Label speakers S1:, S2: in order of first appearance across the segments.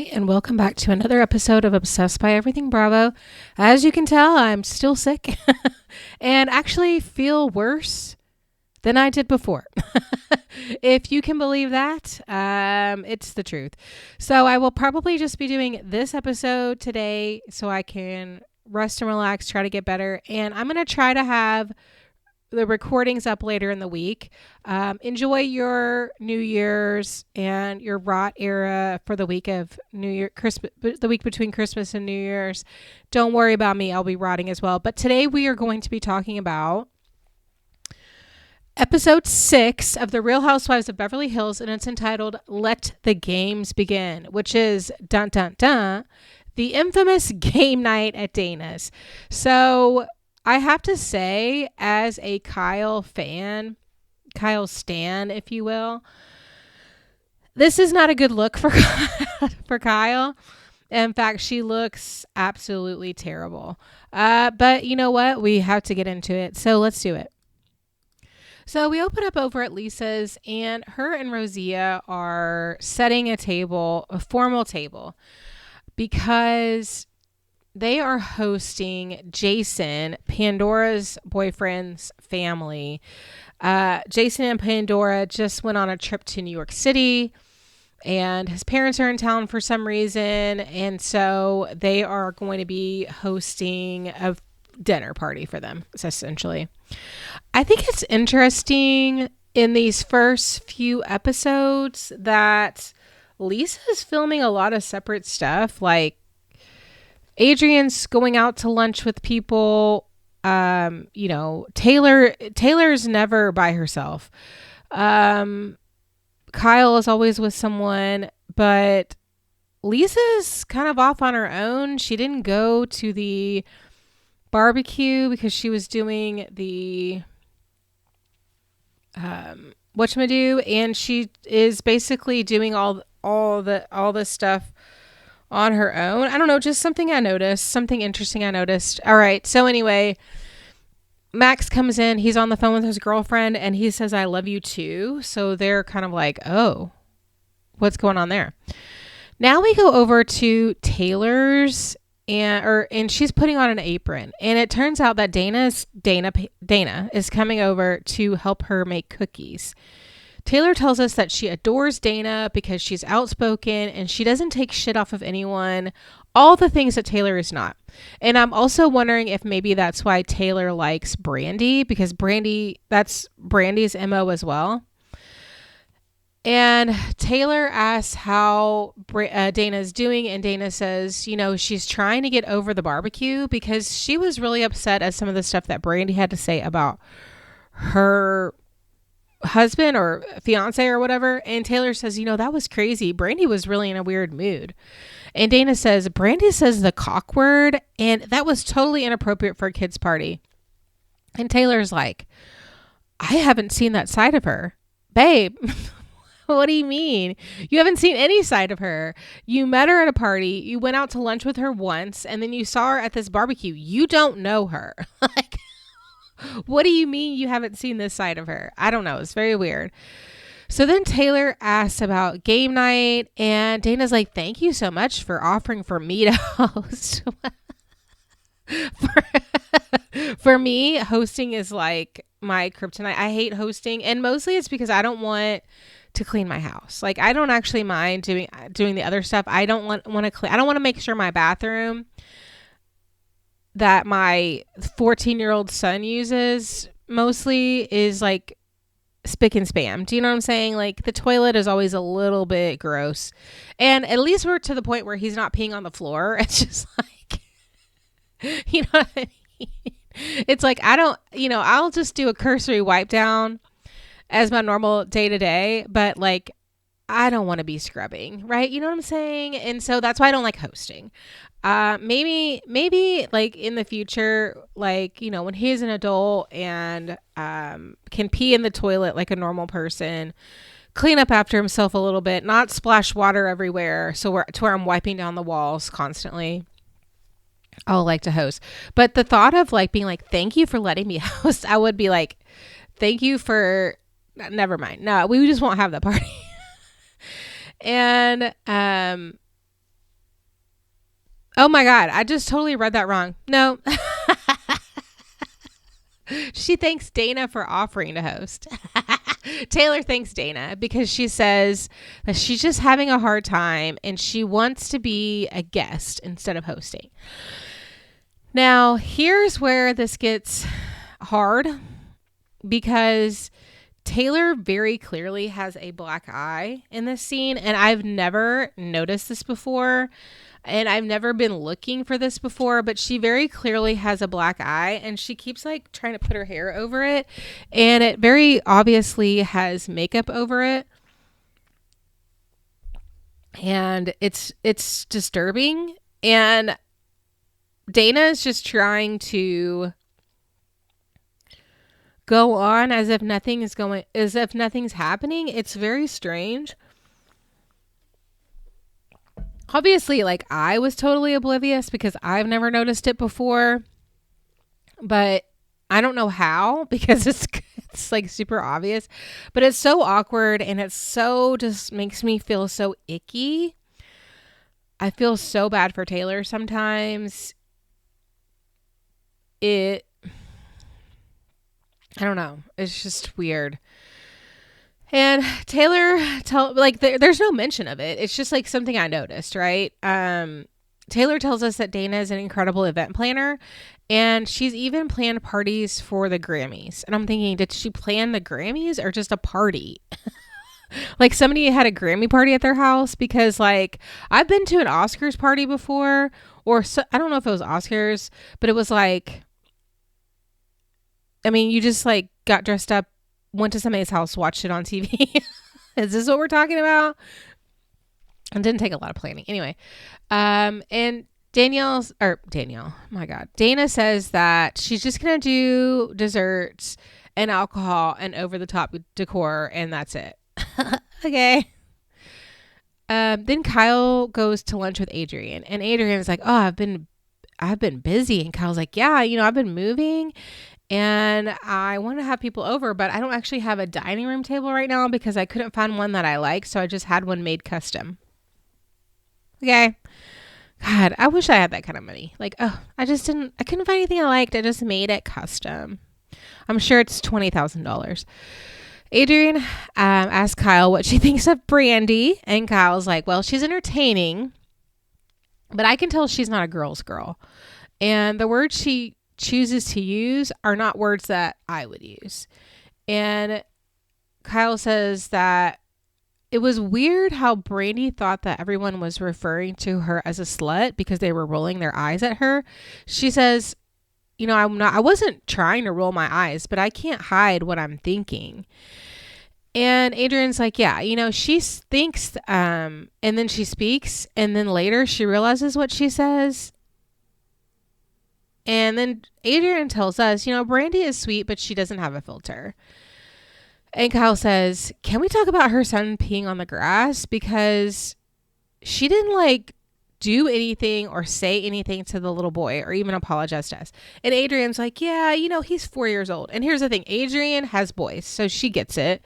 S1: Hi, and welcome back to another episode of Obsessed by Everything Bravo. As you can tell, I'm still sick and actually feel worse than I did before. If you can believe that, it's the truth. So I will probably just be doing this episode today so I can rest and relax, try to get better. And I'm going to try to have the recordings up later in the week. Enjoy your New Year's and your rot era for the week of New Year, Christmas, the week between Christmas and New Year's. Don't worry about me. I'll be rotting as well. But today we are going to be talking about episode 6 of The Real Housewives of Beverly Hills, and it's entitled Let the Games Begin, which is dun dun dun, the infamous game night at Dana's. So I have to say, as a Kyle fan, Kyle stan, if you will, this is not a good look for for Kyle. In fact, she looks absolutely terrible. But you know what? We have to get into it. So let's do it. So we open up over at Lisa's, and her and Rosia are setting a table, a formal table, because they are hosting Jason, Pandora's boyfriend's family. Jason and Pandora just went on a trip to New York City, and his parents are in town for some reason. And so they are going to be hosting a dinner party for them, essentially. I think it's interesting in these first few episodes that Lisa's filming a lot of separate stuff. Like, Adrian's going out to lunch with people. Taylor's never by herself. Kyle is always with someone, but Lisa's kind of off on her own. She didn't go to the barbecue because she was doing the whatchamado, and she is basically doing all the stuff on her own. I don't know, just something interesting I noticed. All right. So anyway, Max comes in, he's on the phone with his girlfriend, and he says, "I love you too." So they're kind of like, oh, what's going on there? Now we go over to Taylor's, and she's putting on an apron, and it turns out that Dana is coming over to help her make cookies. Taylor tells us that she adores Dana because she's outspoken and she doesn't take shit off of anyone. All the things that Taylor is not. And I'm also wondering if maybe that's why Taylor likes Brandi, because that's Brandi's MO as well. And Taylor asks how Dana's doing, and Dana says, she's trying to get over the barbecue because she was really upset at some of the stuff that Brandi had to say about her husband or fiance or whatever. And Taylor says, that was crazy. Brandi was really in a weird mood. And Dana says, Brandi says the cock word, and that was totally inappropriate for a kid's party. And Taylor's like, I haven't seen that side of her. Babe, what do you mean? You haven't seen any side of her. You met her at a party. You went out to lunch with her once, and then you saw her at this barbecue. You don't know her. Like, what do you mean you haven't seen this side of her? I don't know. It's very weird. So then Taylor asks about game night, and Dana's like, thank you so much for offering for me to host. For me, hosting is like my kryptonite. I hate hosting, and mostly it's because I don't want to clean my house. Like, I don't actually mind doing the other stuff. I don't want to clean. I don't want to make sure my bathroom that my 14-year-old son uses mostly is like spick and spam. Do you know what I'm saying? Like, the toilet is always a little bit gross, and at least we're to the point where he's not peeing on the floor. It's just like, you know what I mean? It's like, I'll just do a cursory wipe down as my normal day to day, but like, I don't want to be scrubbing, right? You know what I'm saying? And so that's why I don't like hosting. Maybe like in the future, like, when he's an adult and can pee in the toilet like a normal person, clean up after himself a little bit, not splash water everywhere, so to where I'm wiping down the walls constantly, I'll like to host. But the thought of like being like, thank you for letting me host, I would be like, thank you for, never mind. No, we just won't have that party. And Oh my God. I just totally read that wrong. No. She thanks Dana for offering to host. Taylor thanks Dana because she says that she's just having a hard time and she wants to be a guest instead of hosting. Now, here's where this gets hard because Taylor very clearly has a black eye in this scene, and I've never noticed this before, and I've never been looking for this before, but she very clearly has a black eye, and she keeps like trying to put her hair over it, and it very obviously has makeup over it, and it's disturbing. And Dana is just trying to go on as if nothing's happening. It's very strange. Obviously, like, I was totally oblivious because I've never noticed it before, but I don't know how because it's like super obvious, but it's so awkward and it's so just makes me feel so icky. I feel so bad for Taylor sometimes. I don't know. It's just weird. And Taylor there's no mention of it. It's just like something I noticed, right? Taylor tells us that Dana is an incredible event planner and she's even planned parties for the Grammys. And I'm thinking, did she plan the Grammys or just a party? Like somebody had a Grammy party at their house, because like I've been to an Oscars party before, or so, I don't know if it was Oscars, but it was like, I mean, you just like got dressed up, went to somebody's house, watched it on TV. Is this what we're talking about? It didn't take a lot of planning. Anyway, and Dana says that she's just going to do desserts and alcohol and over the top decor, and that's it. Okay. Then Kyle goes to lunch with Adrian, and Adrian's like, oh, I've been busy. And Kyle's like, yeah, I've been moving and I want to have people over, but I don't actually have a dining room table right now because I couldn't find one that I like. So I just had one made custom. Okay. God, I wish I had that kind of money. Like, oh, I couldn't find anything I liked. I just made it custom. I'm sure it's $20,000. Adrian asked Kyle what she thinks of Brandi, and Kyle's like, well, she's entertaining, but I can tell she's not a girl's girl. And the words she chooses to use are not words that I would use. And Kyle says that it was weird how Brandi thought that everyone was referring to her as a slut because they were rolling their eyes at her. She says, I wasn't trying to roll my eyes, but I can't hide what I'm thinking. And Adrian's like, yeah, she thinks, and then she speaks, and then later she realizes what she says. And then Adrian tells us, Brandi is sweet, but she doesn't have a filter. And Kyle says, can we talk about her son peeing on the grass? Because she didn't do anything or say anything to the little boy or even apologize to us. And Adrian's like, yeah, he's 4 years old. And here's the thing. Adrian has boys, so she gets it.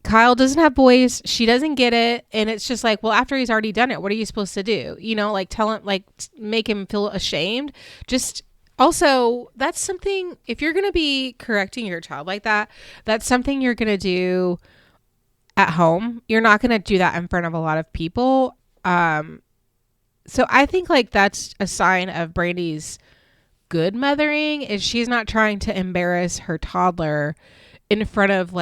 S1: Kyle doesn't have boys. She doesn't get it. And it's just like, well, after he's already done it, what are you supposed to do? Tell him, make him feel ashamed. Just also, that's something, if you're going to be correcting your child like that, that's something you're going to do at home. You're not going to do that in front of a lot of people. So I think that's a sign of Brandi's good mothering, is she's not trying to embarrass her toddler in front of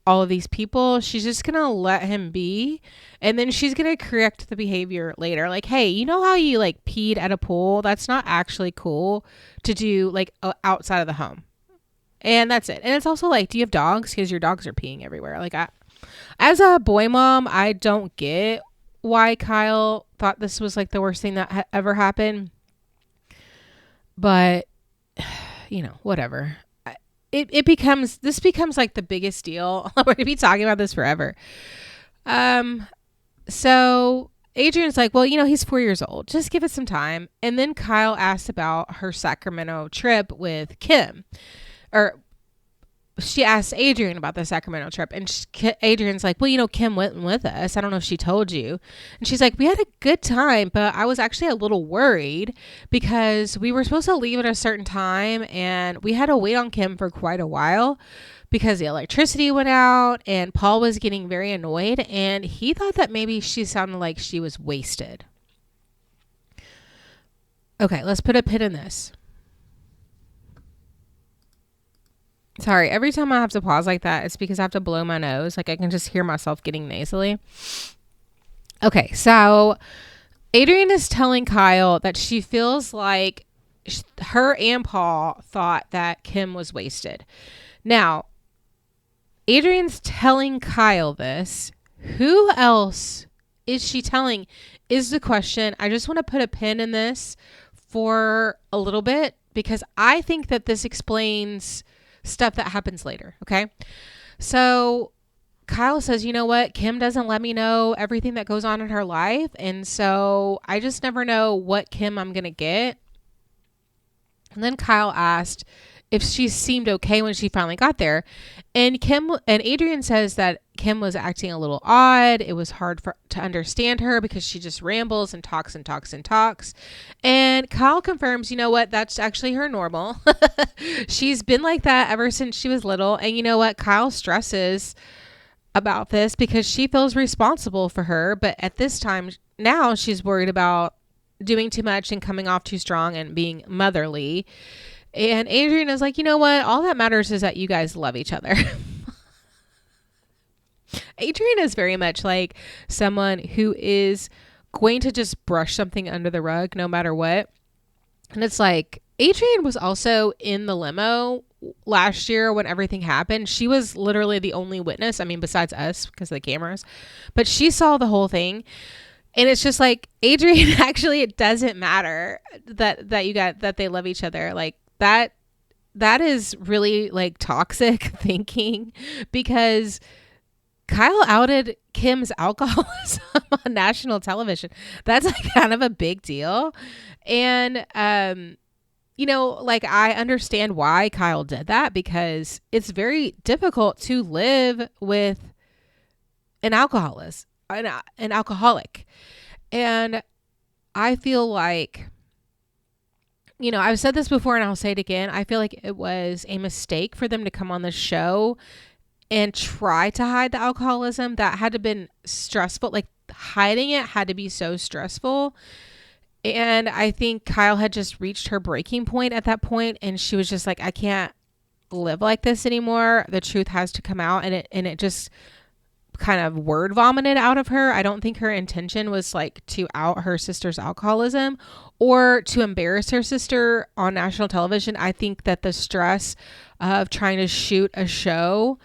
S1: all of these people. She's just going to let him be. And then she's going to correct the behavior later. Hey, you know how you peed at a pool? That's not actually cool to do outside of the home. And that's it. And it's also do you have dogs? Because your dogs are peeing everywhere. As a boy mom, I don't get why Kyle thought this was the worst thing that ever happened. But, whatever. This becomes the biggest deal. We're going to be talking about this forever. So Adrian's like, well, he's 4 years old. Just give it some time. And then Kyle asks about her Sacramento trip with Kim. Or she asked Adrian about the Sacramento trip, and Adrian's like, well, Kim went with us. I don't know if she told you. And she's like, we had a good time, but I was actually a little worried because we were supposed to leave at a certain time, and we had to wait on Kim for quite a while because the electricity went out, and Paul was getting very annoyed, and he thought that maybe she sounded like she was wasted. Okay, let's put a pin in this. Sorry, every time I have to pause like that, it's because I have to blow my nose. Like, I can just hear myself getting nasally. Okay, so Adrian is telling Kyle that she feels like her and Paul thought that Kim was wasted. Now, Adrian's telling Kyle this. Who else is she telling is the question. I just want to put a pin in this for a little bit because I think that this explains stuff that happens later. Okay. So Kyle says, you know what? Kim doesn't let me know everything that goes on in her life. And so I just never know what Kim I'm going to get. And then Kyle asked if she seemed okay when she finally got there. And Adrian says that Kim was acting a little odd. It was hard to understand her because she just rambles and talks and talks and talks. And Kyle confirms, you know what? That's actually her normal. She's been like that ever since she was little. And you know what? Kyle stresses about this because she feels responsible for her. But at this time now, she's worried about doing too much and coming off too strong and being motherly. And Adrian is like, you know what? All that matters is that you guys love each other. Adrian is very much like someone who is going to just brush something under the rug no matter what. And it's like, Adrian was also in the limo last year when everything happened. She was literally the only witness. I mean, besides us because of the cameras, but she saw the whole thing. And it's just like, Adrian, actually, it doesn't matter that they love each other. Like that is really like toxic thinking because Kyle outed Kim's alcoholism on national television. That's like kind of a big deal. And, like I understand why Kyle did that because it's very difficult to live with an alcoholic. And I feel like, I've said this before and I'll say it again. I feel like it was a mistake for them to come on the show and try to hide the alcoholism. That had to have been stressful. Like hiding it had to be so stressful. And I think Kyle had just reached her breaking point at that point. And she was just like, I can't live like this anymore. The truth has to come out. And it just kind of word vomited out of her. I don't think her intention was like to out her sister's alcoholism or to embarrass her sister on national television. I think that the stress of trying to shoot a show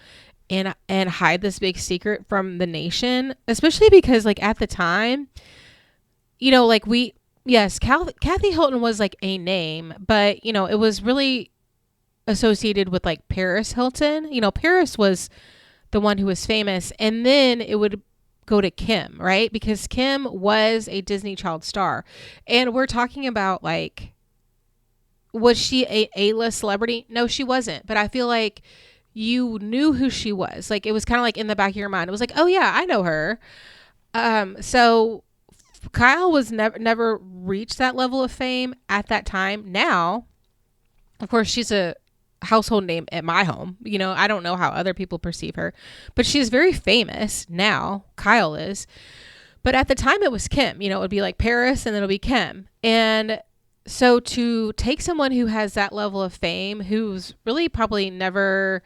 S1: and hide this big secret from the nation, especially because like at the time, Kathy Hilton was like a name, but it was really associated with like Paris Hilton. Paris was the one who was famous, and then it would go to Kim, right? Because Kim was a Disney child star. And we're talking about like, was she a A-list celebrity? No, she wasn't. But I feel like you knew who she was. Like it was kind of like in the back of your mind. It was like, oh yeah, I know her. So Kyle was never reached that level of fame at that time. Now, of course, she's a household name at my home. I don't know how other people perceive her, but she's very famous now. Kyle is. But at the time it was Kim. It would be like Paris and then it'll be Kim. And so to take someone who has that level of fame, who's really probably never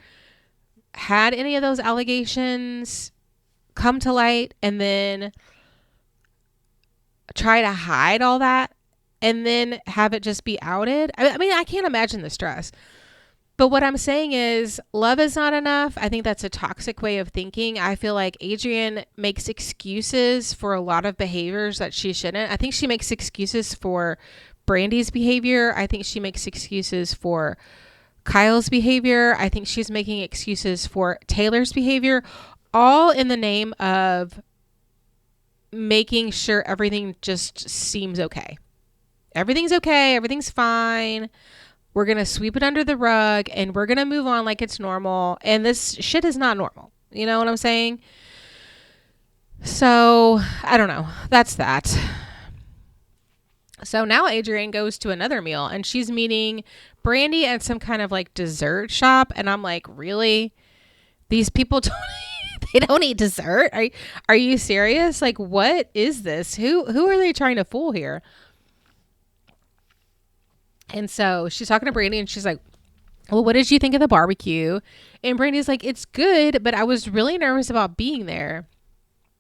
S1: had any of those allegations come to light and then try to hide all that and then have it just be outed. I mean, I can't imagine the stress. But what I'm saying is love is not enough. I think that's a toxic way of thinking. I feel like Adrian makes excuses for a lot of behaviors that she shouldn't. I think she makes excuses for Brandi's behavior. I think she makes excuses for Kyle's behavior. I think she's making excuses for Taylor's behavior, all in the name of making sure everything just seems okay. Everything's okay. Everything's fine. We're going to sweep it under the rug and we're going to move on like it's normal. And this shit is not normal. You know what I'm saying? So I don't know. That's that. So now Adrienne goes to another meal and she's meeting Brandi at some kind of like dessert shop. And I'm like, really? These people they don't eat dessert? Are you serious? Like, what is this? Who are they trying to fool here? And so she's talking to Brandi and she's like, well, what did you think of the barbecue? And Brandi's like, it's good, but I was really nervous about being there.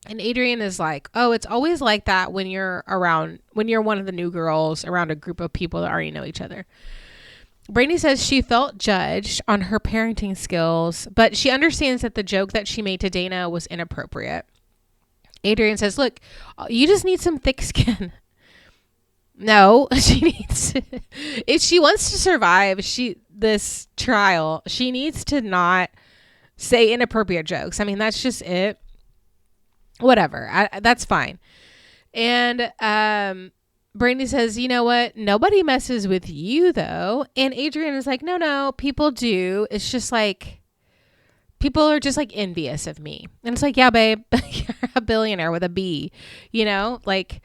S1: And Adrienne is like, oh, it's always like that when you're one of the new girls around a group of people that already know each other. Brandi says she felt judged on her parenting skills, but she understands that the joke that she made to Dana was inappropriate. Adrienne says, look, you just need some thick skin. No, she needs to, if she wants to survive this trial, she needs to not say inappropriate jokes. I mean, that's just it. Whatever. That's fine. And Brandi says, you know what? Nobody messes with you, though. And Adrienne is like, no, people do. It's just like, people are just like envious of me. And it's like, yeah, babe, you're a billionaire with a B, you know, like,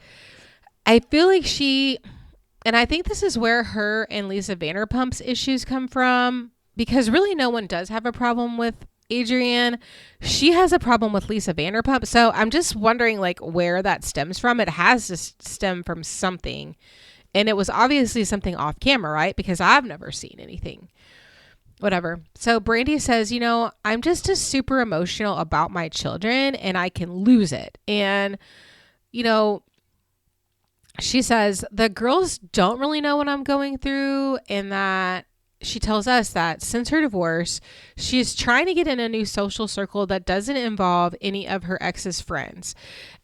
S1: I feel like and I think this is where her and Lisa Vanderpump's issues come from, because really no one does have a problem with Adrienne. She has a problem with Lisa Vanderpump. So I'm just wondering like where that stems from. It has to stem from something. And it was obviously something off camera, right? Because I've never seen anything. Whatever. So Brandi says, you know, I'm just super emotional about my children and I can lose it. And, you know, she says the girls don't really know what I'm going through, and that she tells us that since her divorce, she's trying to get in a new social circle that doesn't involve any of her ex's friends.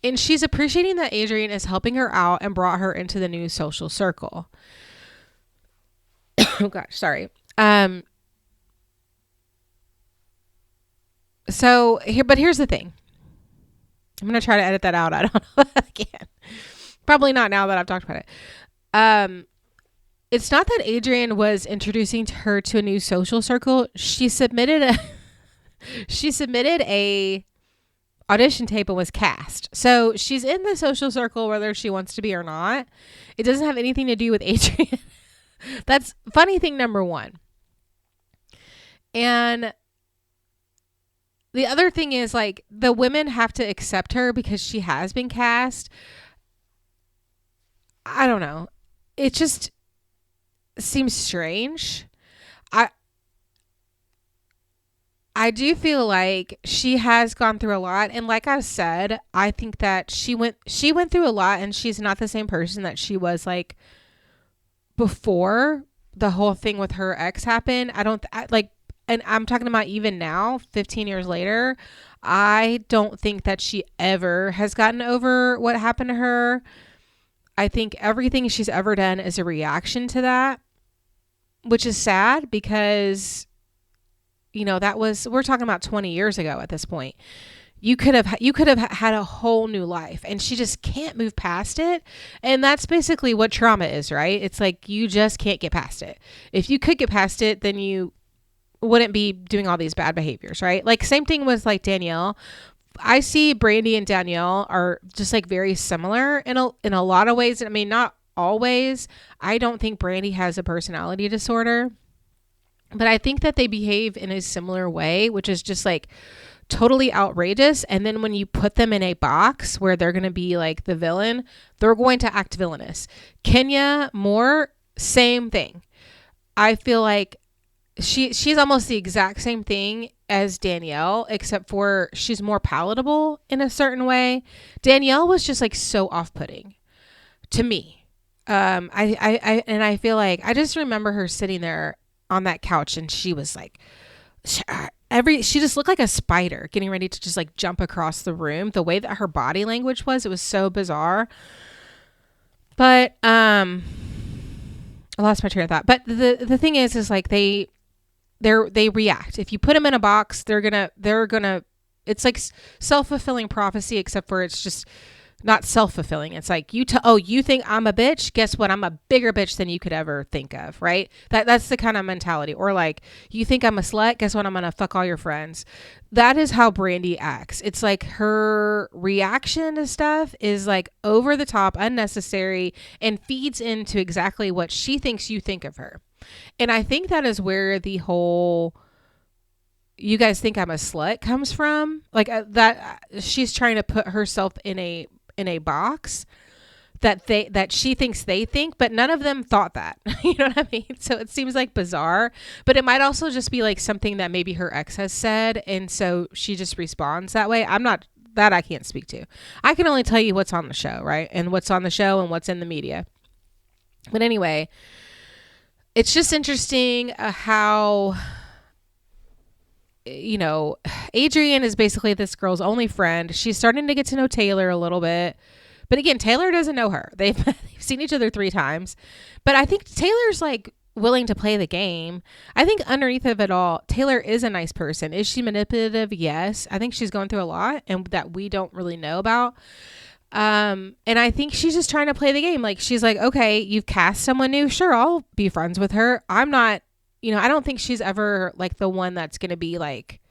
S1: And she's appreciating that Adrienne is helping her out and brought her into the new social circle. Oh gosh, sorry. But here's the thing. I'm going to try to edit that out. I don't know if I can. Probably not now that I've talked about it. It's not that Adrienne was introducing her to a new social circle. She submitted a audition tape and was cast. So she's in the social circle whether she wants to be or not. It doesn't have anything to do with Adrienne. That's funny thing number one. And the other thing is like the women have to accept her because she has been cast. I don't know. It just seems strange. I do feel like she has gone through a lot, and like I said, I think that she went through a lot, and she's not the same person that she was like before the whole thing with her ex happened. And I'm talking about even now, 15 years later, I don't think that she ever has gotten over what happened to her. I think everything she's ever done is a reaction to that, which is sad because, you know, we're talking about 20 years ago at this point. You could have had a whole new life, and she just can't move past it. And that's basically what trauma is, right? It's like, you just can't get past it. If you could get past it, then you wouldn't be doing all these bad behaviors, right? Like same thing with like Danielle. I see Brandi and Danielle are just like very similar in a lot of ways. I mean, not always. I don't think Brandi has a personality disorder, but I think that they behave in a similar way, which is just like totally outrageous. And then when you put them in a box where they're going to be like the villain, they're going to act villainous. Kenya Moore, same thing. I feel like she's almost the exact same thing as Danielle, except for she's more palatable in a certain way. Danielle was just like so off-putting to me. I feel like I just remember her sitting there on that couch and she was like, she just looked like a spider getting ready to just like jump across the room. The way that her body language was, it was so bizarre. But I lost my train of thought. But the thing is like they react. If you put them in a box, they're gonna, it's like self-fulfilling prophecy, except for it's just not self-fulfilling. It's like you think I'm a bitch. Guess what? I'm a bigger bitch than you could ever think of, right? That's the kind of mentality. Or like, you think I'm a slut. Guess what? I'm gonna fuck all your friends. That is how Brandi acts. It's like her reaction to stuff is like over the top, unnecessary, and feeds into exactly what she thinks you think of her. And I think that is where the whole "you guys think I'm a slut" comes from. Like that she's trying to put herself in a box that she thinks they think, but none of them thought that. You know what I mean? So it seems like bizarre, but it might also just be like something that maybe her ex has said, and so she just responds that way. I can't speak to. I can only tell you what's on the show, right? And what's on the show and what's in the media. But anyway, it's just interesting how, you know, Adrienne is basically this girl's only friend. She's starting to get to know Taylor a little bit. But again, Taylor doesn't know her. They've seen each other 3 times. But I think Taylor's like willing to play the game. I think underneath of it all, Taylor is a nice person. Is she manipulative? Yes. I think she's going through a lot and that we don't really know about. And I think she's just trying to play the game. Like, she's like, okay, you've cast someone new. Sure, I'll be friends with her. I'm not, you know, I don't think she's ever like the one that's going to be like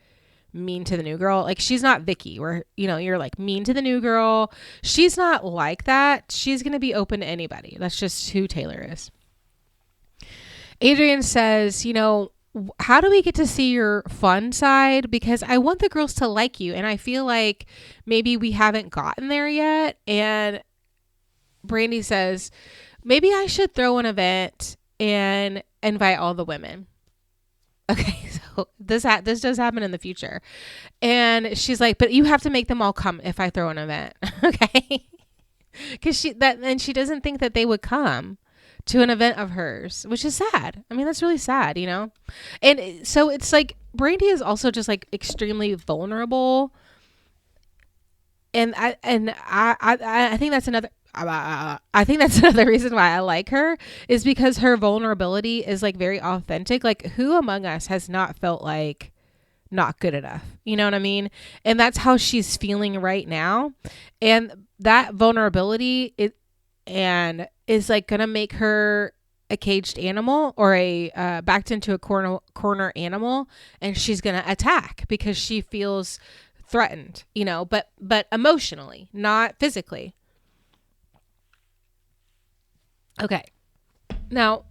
S1: mean to the new girl. Like, she's not Vicky where, you know, you're like mean to the new girl. She's not like that. She's going to be open to anybody. That's just who Taylor is. Adrienne says, you know, how do we get to see your fun side? Because I want the girls to like you. And I feel like maybe we haven't gotten there yet. And Brandi says, maybe I should throw an event and invite all the women. Okay, so this does happen in the future. And she's like, but you have to make them all come if I throw an event. Okay. Because she doesn't think that they would come to an event of hers, which is sad. I mean, that's really sad, you know? And so it's like Brandi is also just like extremely vulnerable. And I think that's another reason why I like her, is because her vulnerability is like very authentic. Like, who among us has not felt like not good enough? You know what I mean? And that's how she's feeling right now. And that vulnerability is like going to make her a caged animal or a backed into a corner animal. And she's going to attack because she feels threatened, you know, but emotionally, not physically. Okay. Now,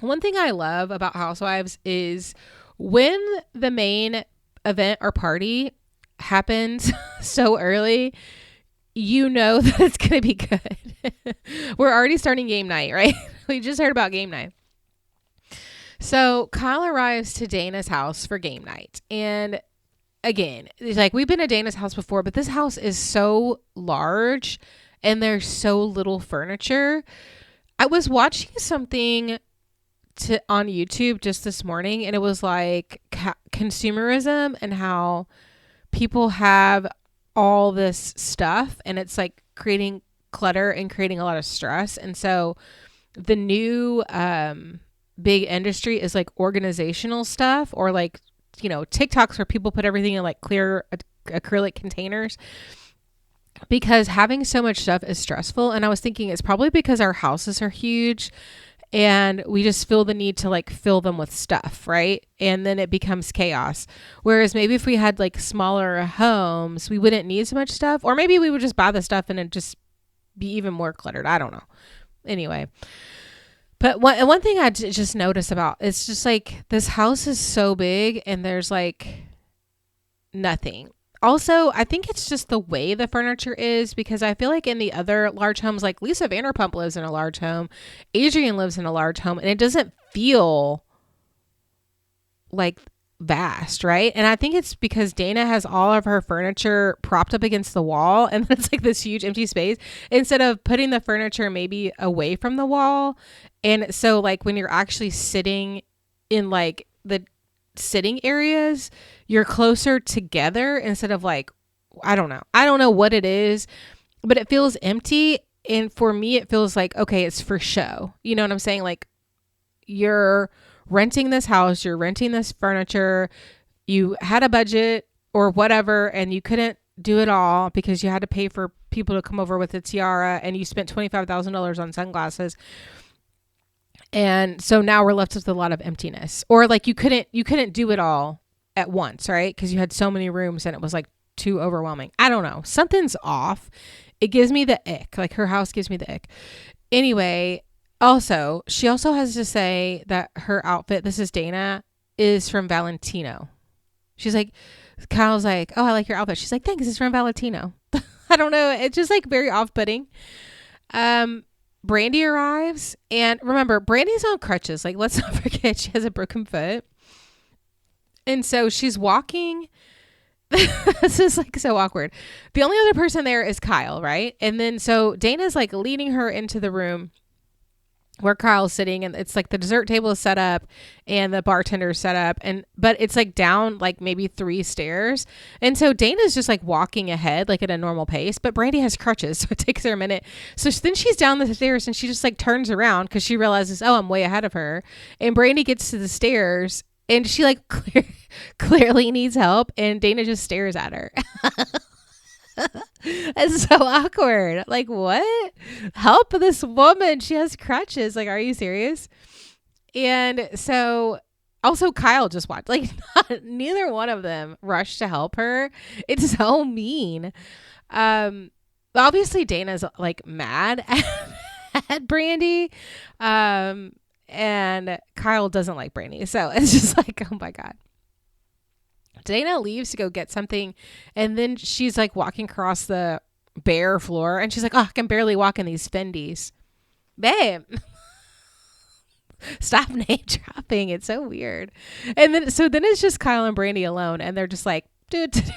S1: one thing I love about Housewives is when the main event or party happens so early, you know that it's going to be good. We're already starting game night, right? We just heard about game night. So Kyle arrives to Dana's house for game night. And again, it's like, we've been at Dana's house before, but this house is so large and there's so little furniture. I was watching something on YouTube just this morning, and it was like consumerism and how people have all this stuff, and it's like creating clutter and creating a lot of stress. And so the new big industry is like organizational stuff, or like, you know, TikToks where people put everything in like clear acrylic containers. Because having so much stuff is stressful. And I was thinking it's probably because our houses are huge and we just feel the need to like fill them with stuff, right? And then it becomes chaos. Whereas maybe if we had like smaller homes, we wouldn't need so much stuff. Or maybe we would just buy the stuff and it'd just be even more cluttered. I don't know. Anyway. But one thing I just noticed about, it's just like this house is so big and there's like nothing. Also, I think it's just the way the furniture is, because I feel like in the other large homes, like Lisa Vanderpump lives in a large home, Adrienne lives in a large home, and it doesn't feel like vast, right? And I think it's because Dana has all of her furniture propped up against the wall, and it's like this huge empty space instead of putting the furniture maybe away from the wall. And so like when you're actually sitting in like the sitting areas, you're closer together instead of like, I don't know what it is, but it feels empty. And for me, it feels like, okay, it's for show. You know what I'm saying? Like, you're renting this house, you're renting this furniture, you had a budget or whatever, and you couldn't do it all because you had to pay for people to come over with a tiara and you spent $25,000 on sunglasses. And so now we're left with a lot of emptiness, or like you couldn't do it all at once, right? Because you had so many rooms and it was like too overwhelming. I don't know. Something's off. It gives me the ick. Like her house gives me the ick. Anyway, she also has to say that her outfit, this is Dana, is from Valentino. She's like, Kyle's like, oh, I like your outfit. She's like, thanks, it's from Valentino. I don't know. It's just like very off-putting. Brandi arrives, and remember, Brandi's on crutches. Like, let's not forget she has a broken foot. And so she's walking. This is like so awkward. The only other person there is Kyle, right? And then so Dana's like leading her into the room where Kyle's sitting, and it's like the dessert table is set up and the bartender's set up, but it's like down like maybe 3 stairs. And so Dana's just like walking ahead like at a normal pace, but Brandi has crutches, so it takes her a minute. So then she's down the stairs and she just like turns around because she realizes, oh, I'm way ahead of her. And Brandi gets to the stairs and she like clearly needs help, and Dana just stares at her. It's so awkward. Like, what? Help this woman. She has crutches. Like, are you serious? And so also Kyle just watched. Like, neither one of them rushed to help her. It's so mean. Obviously Dana's like mad at Brandi. And Kyle doesn't like Brandi. So it's just like, oh my God. Dana leaves to go get something, and then she's like walking across the bare floor, and she's like, oh, I can barely walk in these Fendis. Babe, stop name dropping. It's so weird. And then it's just Kyle and Brandi alone, and they're just like, Brandi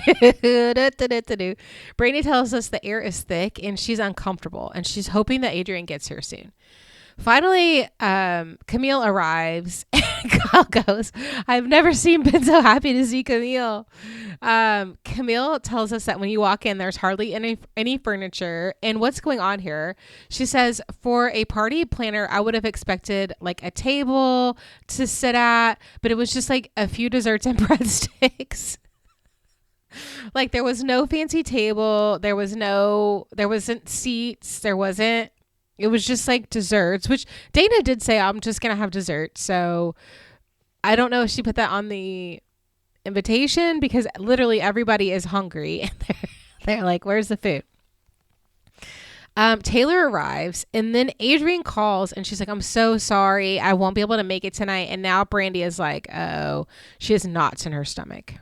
S1: tells us the air is thick and she's uncomfortable, and she's hoping that Adrian gets here soon. Finally, Camille arrives, and Kyle goes, I've never been so happy to see Camille. Camille tells us that when you walk in, there's hardly any furniture. And what's going on here? She says, for a party planner, I would have expected like a table to sit at, but it was just like a few desserts and breadsticks. Like there was no fancy table. There wasn't seats. It was just like desserts, which Dana did say, I'm just going to have dessert. So I don't know if she put that on the invitation, because literally everybody is hungry and they're like, where's the food? Taylor arrives, and then Adrian calls and she's like, I'm so sorry. I won't be able to make it tonight. And now Brandi is like, oh, she has knots in her stomach.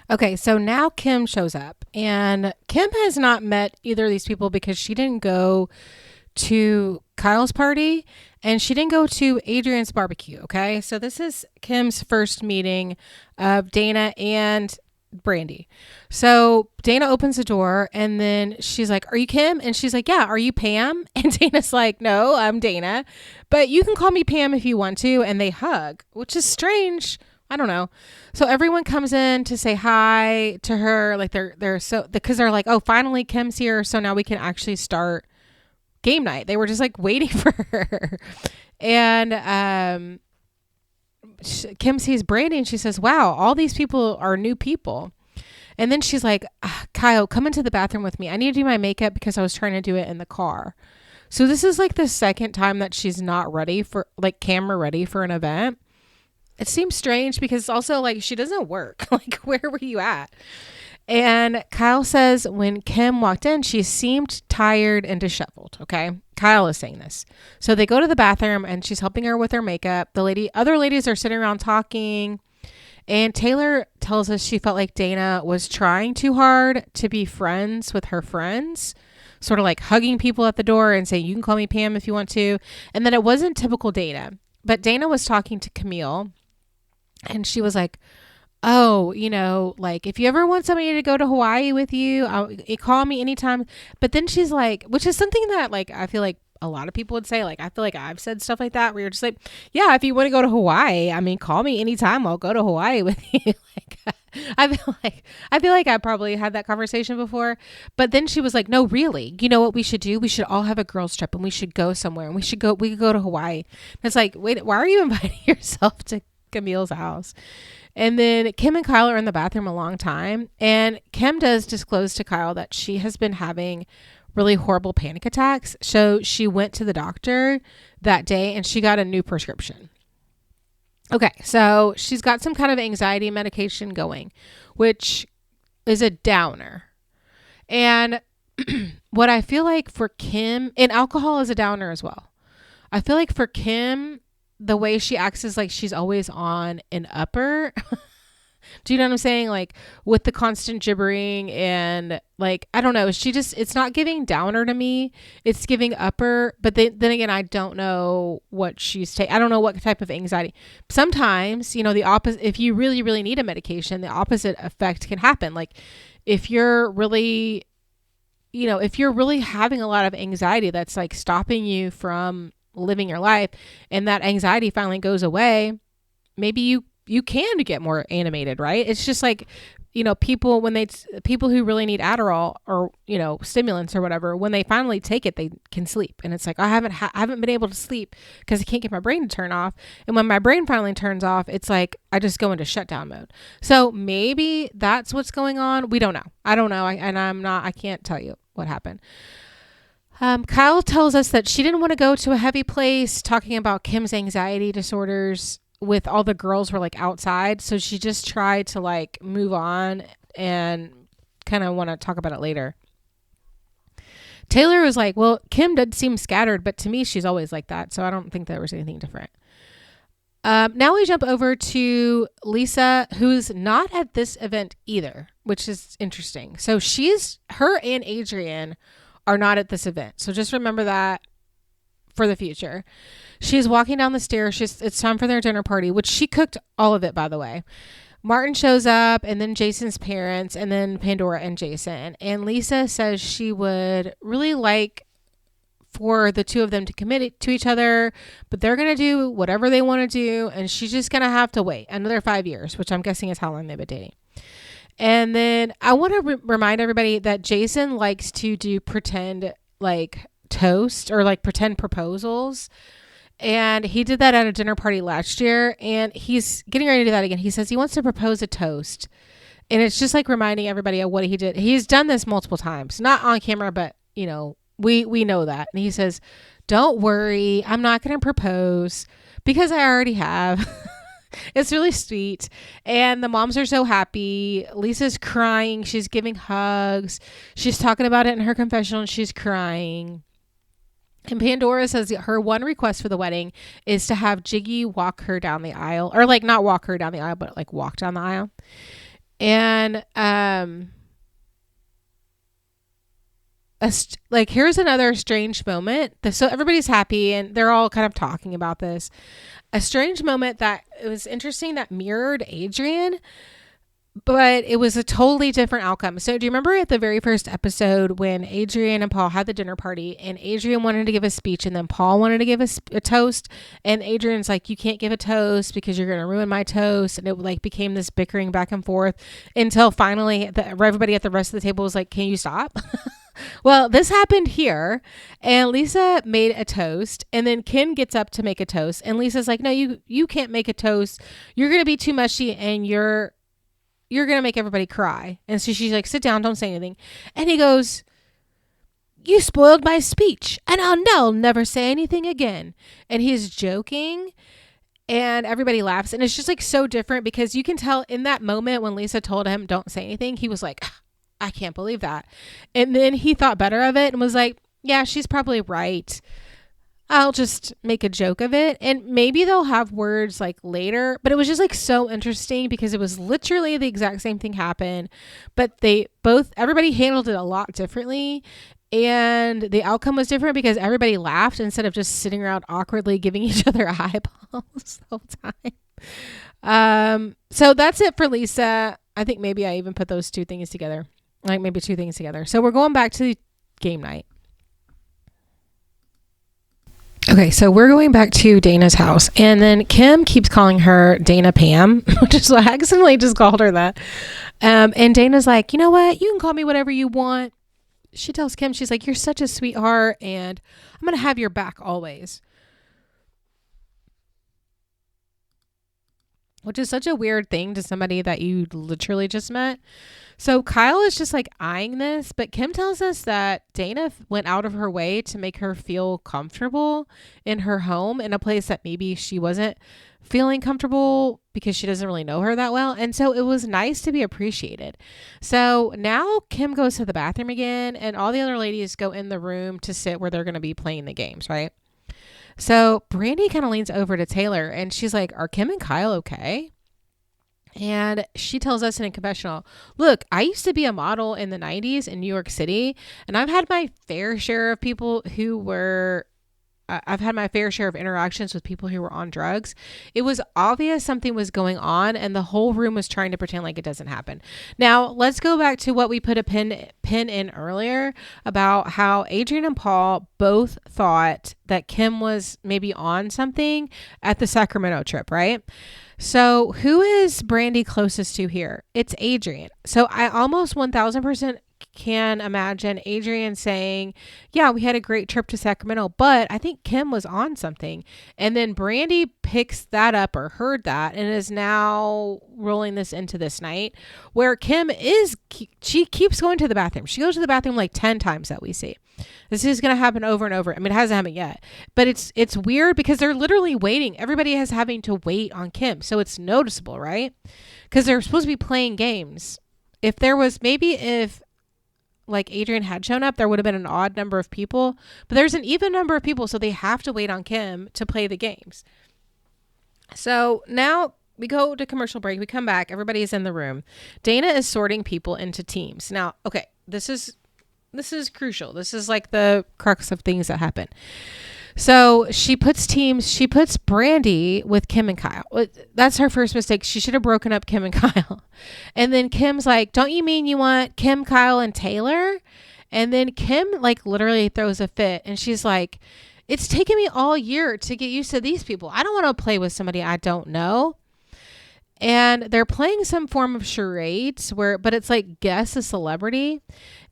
S1: Okay, so now Kim shows up, and Kim has not met either of these people because she didn't go to Kyle's party and she didn't go to Adrian's barbecue. Okay, so this is Kim's first meeting of Dana and Brandi. So Dana opens the door, and then she's like, are you Kim? And she's like, yeah. Are you Pam? And Dana's like, no, I'm Dana, but you can call me Pam if you want to. And they hug, which is strange. I don't know. So everyone comes in to say hi to her. Like they're so, because they're like, oh, finally Kim's here. So now we can actually start game night. They were just like waiting for her. And Kim sees Brandi and she says, wow, all these people are new people. And then she's like, Kyle, come into the bathroom with me. I need to do my makeup because I was trying to do it in the car. So this is like the second time that she's not ready for, like, camera ready for an event. It seems strange because it's also like she doesn't work. Like, where were you at? And Kyle says when Kim walked in, she seemed tired and disheveled. Okay. Kyle is saying this. So they go to the bathroom and she's helping her with her makeup. Other ladies are sitting around talking. And Taylor tells us she felt like Dana was trying too hard to be friends with her friends, sort of like hugging people at the door and saying, you can call me Pam if you want to. And then it wasn't typical Dana, but Dana was talking to Camille. And she was like, oh, like if you ever want somebody to go to Hawaii with you, you call me anytime. But then she's like, which is something that like, I feel like a lot of people would say, like, I feel like I've said stuff like that where you're just like, yeah, if you want to go to Hawaii, I mean, call me anytime. I'll go to Hawaii with you. Like, I feel like I probably had that conversation before. But then she was like, no, really, you know what we should do? We should all have a girls trip and we should go somewhere, and we could go to Hawaii. And it's like, wait, why are you inviting yourself to Camille's house. And then Kim and Kyle are in the bathroom a long time. And Kim does disclose to Kyle that she has been having really horrible panic attacks. So she went to the doctor that day and she got a new prescription. Okay, so she's got some kind of anxiety medication going, which is a downer. And what I feel like for Kim, and alcohol is a downer as well. I feel like for Kim, the way she acts is like she's always on an upper. Do you know what I'm saying? Like with the constant gibbering and like, I don't know. It's not giving downer to me. It's giving upper. But then again, I don't know what she's taking. I don't know what type of anxiety. Sometimes, the opposite, if you really, really need a medication, the opposite effect can happen. Like if you're really, if you're really having a lot of anxiety that's like stopping you from living your life and that anxiety finally goes away, maybe you can get more animated, right? It's just like, people who really need Adderall or, stimulants or whatever, when they finally take it, they can sleep. And it's like, I haven't been able to sleep because I can't get my brain to turn off. And when my brain finally turns off, it's like, I just go into shutdown mode. So maybe that's what's going on. We don't know. I don't know. I can't tell you what happened. Kyle tells us that she didn't want to go to a heavy place talking about Kim's anxiety disorders with all the girls were like outside. So she just tried to like move on and kind of want to talk about it later. Taylor was like, well, Kim did seem scattered, but to me, she's always like that. So I don't think there was anything different. Now we jump over to Lisa, who's not at this event either, which is interesting. So her and Adrian are not at this event. So just remember that for the future. She's walking down the stairs. It's time for their dinner party, which she cooked all of it, by the way. Martin shows up and then Jason's parents and then Pandora and Jason. And Lisa says she would really like for the two of them to commit it to each other, but they're going to do whatever they want to do. And she's just going to have to wait another 5 years, which I'm guessing is how long they've been dating. And then I want to remind everybody that Jason likes to do pretend like toast or like pretend proposals. And he did that at a dinner party last year and he's getting ready to do that again. He says he wants to propose a toast. And it's just like reminding everybody of what he did. He's done this multiple times, not on camera, but we know that. And he says, don't worry, I'm not going to propose because I already have. It's really sweet. And the moms are so happy. Lisa's crying. She's giving hugs. She's talking about it in her confessional and she's crying. And Pandora says that her one request for the wedding is to have Jiggy walk her down the aisle, or like not walk her down the aisle, but like walk down the aisle. And here's another strange moment. So everybody's happy and they're all kind of talking about this. A strange moment that it was interesting that mirrored Adrian, but it was a totally different outcome. So do you remember at the very first episode when Adrian and Paul had the dinner party and Adrian wanted to give a speech and then Paul wanted to give a toast, and Adrian's like, you can't give a toast because you're going to ruin my toast. And it like became this bickering back and forth until finally everybody at the rest of the table was like, can you stop? Well, this happened here and Lisa made a toast and then Kim gets up to make a toast and Lisa's like, no, you can't make a toast. You're going to be too mushy and you're going to make everybody cry. And so she's like, sit down, don't say anything. And he goes, you spoiled my speech and I'll never say anything again. And he's joking and everybody laughs. And it's just like so different because you can tell in that moment when Lisa told him, don't say anything, he was like, I can't believe that. And then he thought better of it and was like, yeah, she's probably right. I'll just make a joke of it. And maybe they'll have words like later, but it was just like so interesting because it was literally the exact same thing happened, but everybody handled it a lot differently. And the outcome was different because everybody laughed instead of just sitting around awkwardly giving each other eyeballs the whole time. So that's it for Lisa. I think maybe I even put those two things together. Like maybe two things together. So we're going back to the game night. Okay, so we're going back to Dana's house. And then Kim keeps calling her Dana Pam, which is why I accidentally just called her that. And Dana's like, you know what? You can call me whatever you want. She tells Kim, she's like, you're such a sweetheart and I'm going to have your back always. which is such a weird thing to somebody that you literally just met. So Kyle is just like eyeing this, but Kim tells us that Dana went out of her way to make her feel comfortable in her home in a place that maybe she wasn't feeling comfortable because she doesn't really know her that well. And so it was nice to be appreciated. So now Kim goes to the bathroom again, and all the other ladies go in the room to sit where they're going to be playing the games, right? So Brandi kind of leans over to Taylor and she's like, are Kim and Kyle okay? And she tells us in a confessional, look, I used to be a model in the 90s in New York City, and I've had my fair share of people who were I've had my fair share of interactions with people who were on drugs. It was obvious something was going on, and the whole room was trying to pretend like it doesn't happen. Now, let's go back to what we put a pin in earlier about how Adrienne and Paul both thought that Kim was maybe on something at the Sacramento trip, right? So who is Brandi closest to here? It's Adrienne. So I almost 1000% can imagine Adrienne saying, yeah, we had a great trip to Sacramento, but I think Kim was on something. And then Brandi picks that up or heard that and is now rolling this into this night where Kim she keeps going to the bathroom. She goes to the bathroom like 10 times that we see. This is going to happen over and over. I mean, it hasn't happened yet, but it's weird because they're literally waiting. Everybody is having to wait on Kim. So it's noticeable, right? Because they're supposed to be playing games. If like Adrienne had shown up, there would have been an odd number of people, but there's an even number of people. So they have to wait on Kim to play the games. So now we go to commercial break. We come back. Everybody is in the room. Dana is sorting people into teams. Now, okay, this is crucial. This is like the crux of things that happen. So she puts Brandi with Kim and Kyle. That's her first mistake. She should have broken up Kim and Kyle. And then Kim's like, don't you mean you want Kim, Kyle, and Taylor? And then Kim like literally throws a fit and she's like, it's taken me all year to get used to these people. I don't want to play with somebody I don't know. And they're playing some form of charades but it's like guess a celebrity.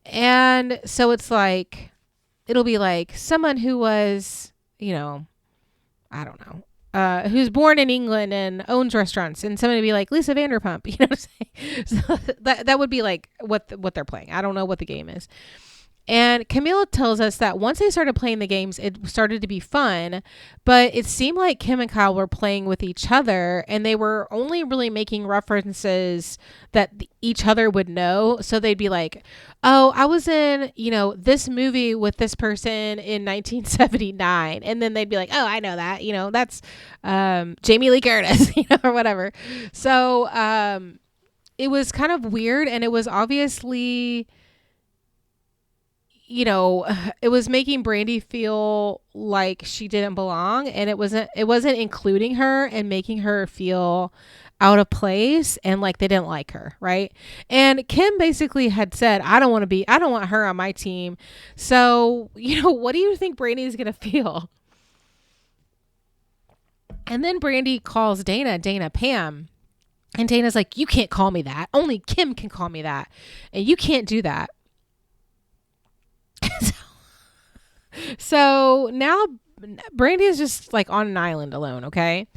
S1: And so it's like, it'll be like someone who was, I don't know, who's born in England and owns restaurants, and somebody be like Lisa Vanderpump, you know what I'm saying? So that would be like what they're playing. I don't know what the game is. And Camille tells us that once they started playing the games, it started to be fun, but it seemed like Kim and Kyle were playing with each other and they were only really making references that each other would know. So they'd be like, oh, I was in, this movie with this person in 1979. And then they'd be like, oh, I know that, that's Jamie Lee Curtis, or whatever. So it was kind of weird, and it was obviously, it was making Brandi feel like she didn't belong, and it wasn't including her and making her feel out of place and like they didn't like her, right? And Kim basically had said, I don't want her on my team. So, what do you think Brandi is going to feel? And then Brandi calls Dana Pam. And Dana's like, you can't call me that. Only Kim can call me that. And you can't do that. So now Brandi is just like on an island alone, okay?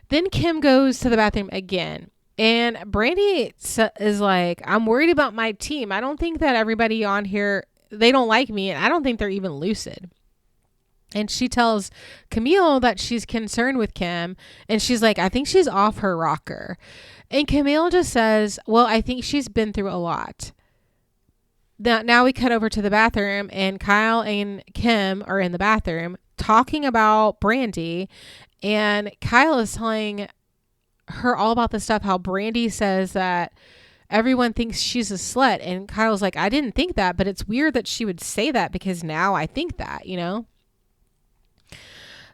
S1: Then Kim goes to the bathroom again. And Brandi is like, I'm worried about my team. I don't think that everybody on here, they don't like me. And I don't think they're even lucid. And she tells Camille that she's concerned with Kim. And she's like, I think she's off her rocker. And Camille just says, well, I think she's been through a lot. Now we cut over to the bathroom, and Kyle and Kim are in the bathroom talking about Brandi, and Kyle is telling her all about the stuff, how Brandi says that everyone thinks she's a slut, and Kyle's like, I didn't think that, but it's weird that she would say that because now I think that,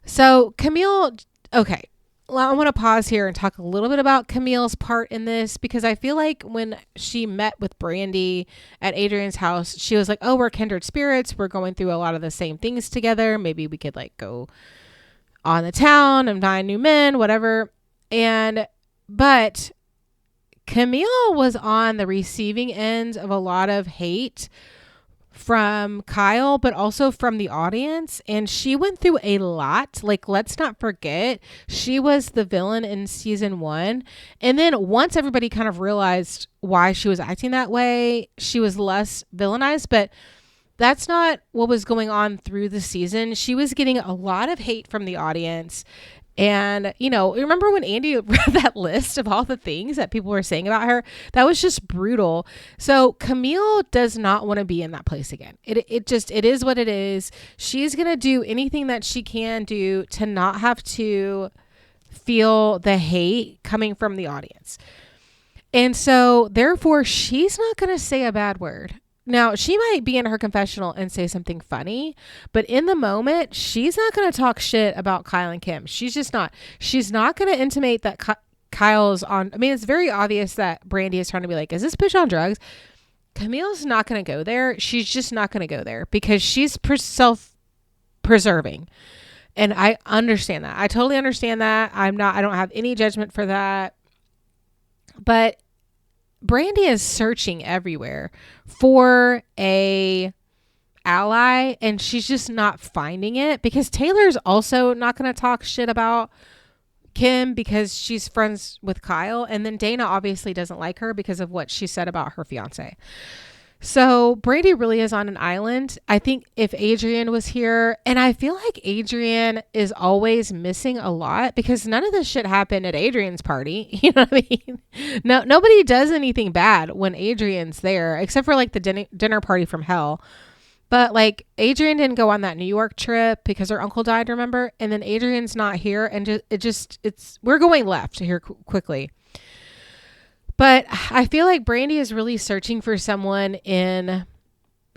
S1: So Camille, okay. I want to pause here and talk a little bit about Camille's part in this, because I feel like when she met with Brandi at Adrienne's house, she was like, oh, we're kindred spirits. We're going through a lot of the same things together. Maybe we could like go on the town and find new men, whatever. But Camille was on the receiving end of a lot of hate from Kyle, but also from the audience. And she went through a lot. Like, let's not forget, she was the villain in season 1. And then once everybody kind of realized why she was acting that way, she was less villainized. But that's not what was going on through the season. She was getting a lot of hate from the audience. And, remember when Andy read that list of all the things that people were saying about her? That was just brutal. So Camille does not want to be in that place again. It is what it is. She's going to do anything that she can do to not have to feel the hate coming from the audience. And so therefore, she's not going to say a bad word. Now, she might be in her confessional and say something funny, but in the moment, she's not going to talk shit about Kyle and Kim. She's just not. She's not going to intimate that Kyle's on. I mean, it's very obvious that Brandi is trying to be like, is this bitch on drugs? Camille's not going to go there. She's just not going to go there because she's self-preserving. And I understand that. I totally understand that. I don't have any judgment for that. But Brandi is searching everywhere for a ally, and she's just not finding it because Taylor's also not going to talk shit about Kim because she's friends with Kyle. And then Dana obviously doesn't like her because of what she said about her fiance. So Brandi really is on an island. I think if Adrian was here, and I feel like Adrian is always missing a lot because none of this shit happened at Adrian's party. You know what I mean? No, nobody does anything bad when Adrian's there, except for like the dinner party from hell. But like Adrian didn't go on that New York trip because her uncle died, remember? And then Adrian's not here, and we're going left here quickly. But I feel like Brandi is really searching for someone in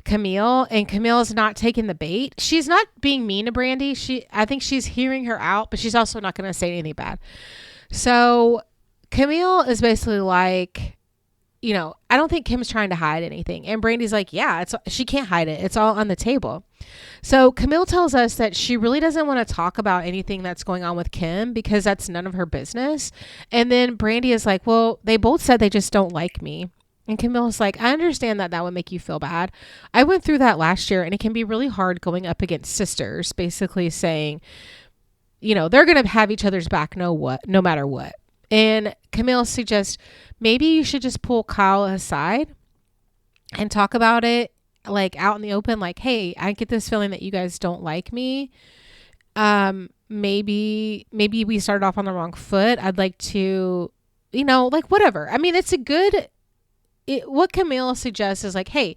S1: Camille, and Camille's not taking the bait. She's not being mean to Brandi. I think she's hearing her out, but she's also not going to say anything bad. So Camille is basically like, I don't think Kim's trying to hide anything. And Brandi's like, yeah, she can't hide it. It's all on the table. So Camille tells us that she really doesn't want to talk about anything that's going on with Kim because that's none of her business. And then Brandi is like, well, they both said they just don't like me. And Camille's like, I understand that would make you feel bad. I went through that last year, and it can be really hard going up against sisters, basically saying, they're going to have each other's back no matter what. And Camille suggests maybe you should just pull Kyle aside and talk about it like out in the open, like, hey, I get this feeling that you guys don't like me. Maybe we started off on the wrong foot. I'd like to, like whatever. I mean, what Camille suggests is like, hey,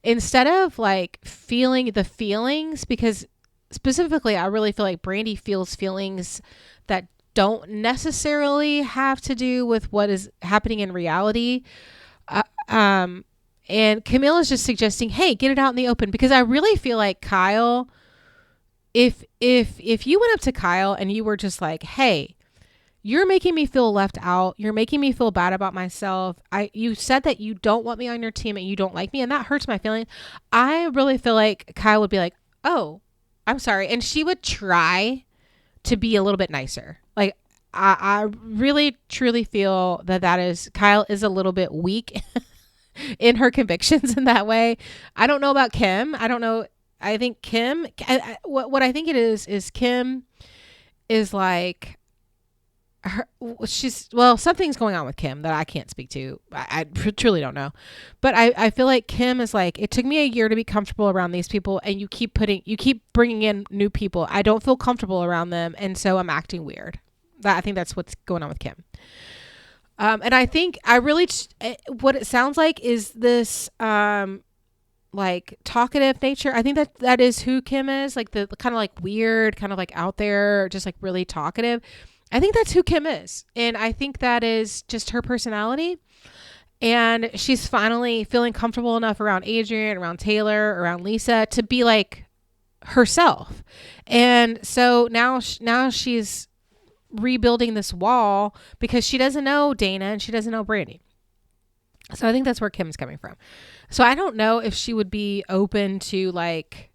S1: instead of like feeling the feelings, because specifically, I really feel like Brandi feels feelings that don't necessarily have to do with what is happening in reality. And Camille is just suggesting, hey, get it out in the open, because I really feel like Kyle, if you went up to Kyle and you were just like, hey, you're making me feel left out. You're making me feel bad about myself. You said that you don't want me on your team and you don't like me, and that hurts my feelings. I really feel like Kyle would be like, oh, I'm sorry. And she would try to be a little bit nicer. Like, I really, truly feel that Kyle is a little bit weak in her convictions in that way. I don't know about Kim. I don't know. I think Kim, what I think it is Kim is like, something's going on with Kim that I can't speak to. I truly don't know. But I feel like Kim is like, it took me a year to be comfortable around these people, and you keep bringing in new people. I don't feel comfortable around them, and so I'm acting weird. I think that's what's going on with Kim. And I think what it sounds like is this like talkative nature. I think that is who Kim is, like the kind of like weird, kind of like out there, just like really talkative. I think that's who Kim is. And I think that is just her personality. And she's finally feeling comfortable enough around Adrian, around Taylor, around Lisa to be like herself. And so now she's rebuilding this wall because she doesn't know Dana and she doesn't know Brandi. So I think that's where Kim's coming from. So I don't know if she would be open to like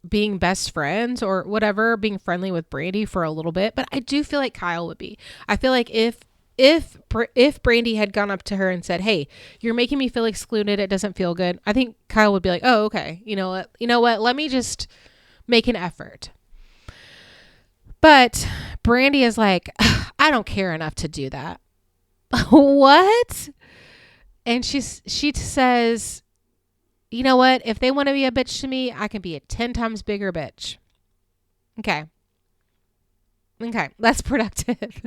S1: being best friends or whatever, being friendly with Brandi for a little bit, but I do feel like Kyle would be. I feel like if if Brandi had gone up to her and said, "Hey, you're making me feel excluded. It doesn't feel good," I think Kyle would be like, "Oh, okay. You know what? You know what? Let me just make an effort." But Brandi is like, "I don't care enough to do that." What? And she says, "You know what? If they want to be a bitch to me, I can be a 10 times bigger bitch." Okay. That's productive.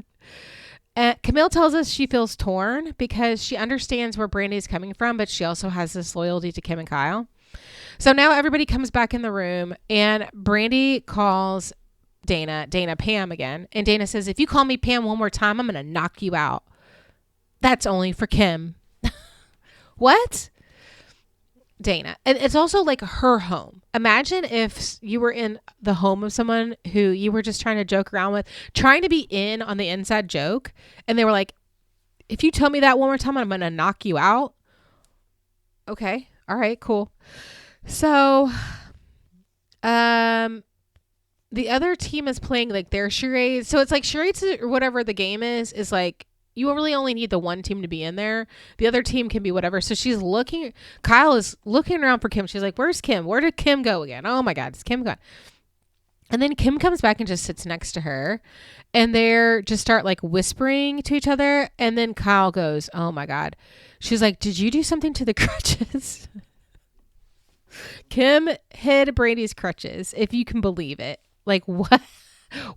S1: Camille tells us she feels torn because she understands where Brandi is coming from, but she also has this loyalty to Kim and Kyle. So now everybody comes back in the room and Brandi calls Dana Pam again. And Dana says, "If you call me Pam one more time, I'm going to knock you out." That's only for Kim. What? Dana. And it's also like her home. Imagine if you were in the home of someone who you were just trying to joke around with, trying to be in on the inside joke. And they were like, "If you tell me that one more time, I'm going to knock you out." Okay. All right, cool. So, the other team is playing like their charades. So it's like charades or whatever the game is like, you really only need the one team to be in there. The other team can be whatever. So Kyle is looking around for Kim. She's like, "Where's Kim? Where did Kim go again? Oh my God, is Kim gone?" And then Kim comes back and just sits next to her. And they're just start like whispering to each other. And then Kyle goes, "Oh my God." She's like, "Did you do something to the crutches?" Kim hid Brandi's crutches, if you can believe it. Like, what?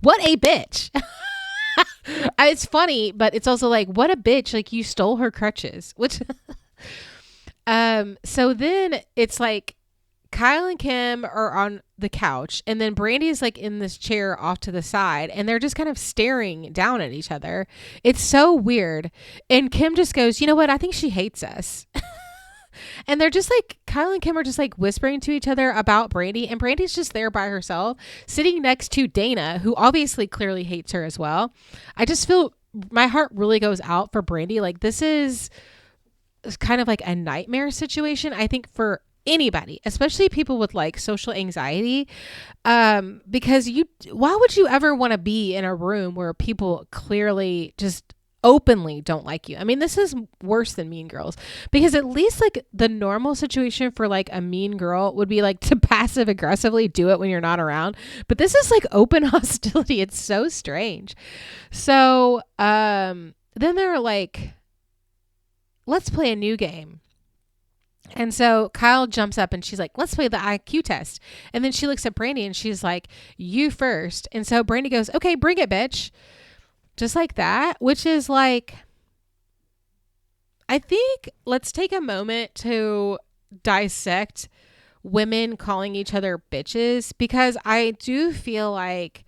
S1: What a bitch. It's funny, but it's also like, what a bitch. Like, you stole her crutches. Which so then it's like Kyle and Kim are on the couch, and then Brandi is like in this chair off to the side, and they're just kind of staring down at each other. It's so weird. And Kim just goes, "You know what? I think she hates us." And they're just like, Kyle and Kim are just like whispering to each other about Brandi, and Brandi's just there by herself, sitting next to Dana, who obviously clearly hates her as well. I just feel my heart really goes out for Brandi. Like, this is kind of like a nightmare situation, I think, for anybody, especially people with like social anxiety, because why would you ever want to be in a room where people clearly just openly don't like you? I mean, this is worse than Mean Girls, because at least like the normal situation for like a mean girl would be like to passive aggressively do it when you're not around, but this is like open hostility. It's so strange. So then they're like, "Let's play a new game." And so Kyle jumps up and she's like, "Let's play the IQ test." And then she looks at Brandi and she's like, "You first." And so Brandi goes, "Okay, bring it, bitch." Just like that, which is like, I think let's take a moment to dissect women calling each other bitches, because I do feel like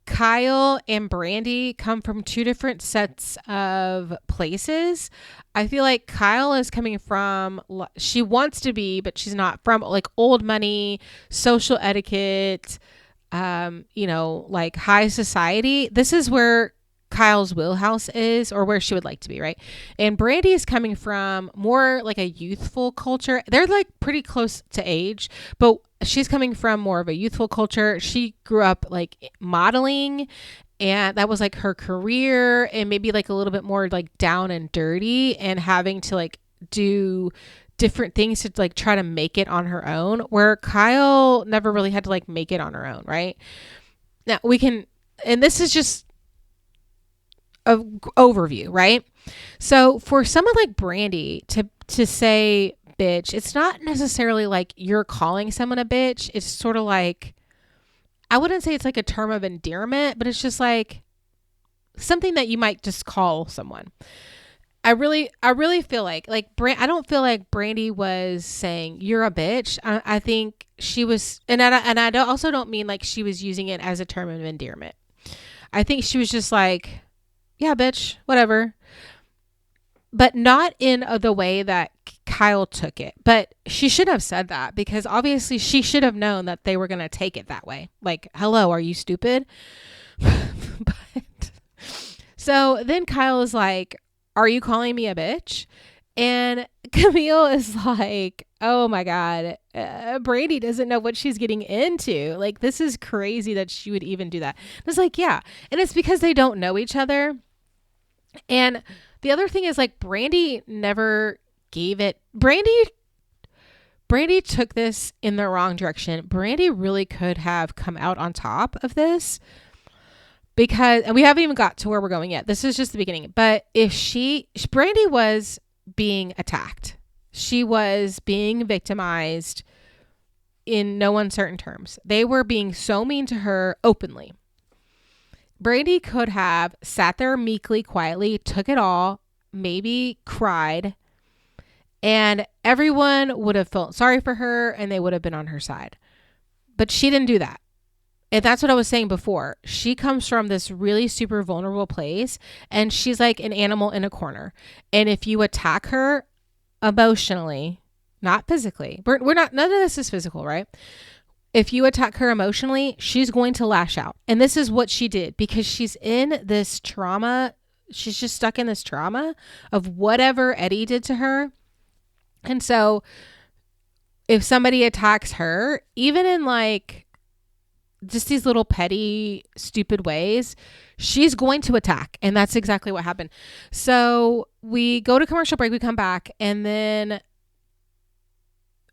S1: Kyle and Brandi come from two different sets of places. I feel like Kyle is coming from, she wants to be, but she's not, from like old money, social etiquette, like high society. This is where Kyle's wheelhouse is, or where she would like to be, right? And Brandi is coming from more like a youthful culture. They're like pretty close to age, but she's coming from more of a youthful culture. She grew up like modeling, and that was like her career, and maybe like a little bit more like down and dirty, and having to like do different things to like try to make it on her own, where Kyle never really had to like make it on her own, right? Now and this is just a overview, right? So for someone like Brandi to say bitch, it's not necessarily like you're calling someone a bitch. It's sort of like, I wouldn't say it's like a term of endearment, but it's just like something that you might just call someone. I really feel like I don't feel like Brandi was saying you're a bitch. I think she was, and I also don't mean like she was using it as a term of endearment. I think she was just like, "Yeah, bitch, whatever," but not in the way that Kyle took it. But she should have said that, because obviously she should have known that they were going to take it that way. Like, hello, are you stupid? But so then Kyle is like, "Are you calling me a bitch?" And Camille is like, "Oh my God, Brandi doesn't know what she's getting into. Like, this is crazy that she would even do that." And it's like, yeah. And it's because they don't know each other. And the other thing is like Brandi never gave it. Brandi took this in the wrong direction. Brandi really could have come out on top of this because, and we haven't even got to where we're going yet. This is just the beginning. But if Brandi was being attacked, she was being victimized in no uncertain terms. They were being so mean to her openly. Brandi could have sat there meekly, quietly, took it all, maybe cried, and everyone would have felt sorry for her and they would have been on her side. But she didn't do that. And that's what I was saying before. She comes from this really super vulnerable place and she's like an animal in a corner. And if you attack her emotionally, not physically, we're not, none of this is physical, right? If you attack her emotionally, she's going to lash out. And this is what she did because she's in this trauma. She's just stuck in this trauma of whatever Eddie did to her. And so if somebody attacks her, even in like just these little petty, stupid ways, she's going to attack. And that's exactly what happened. So we go to commercial break, we come back, and then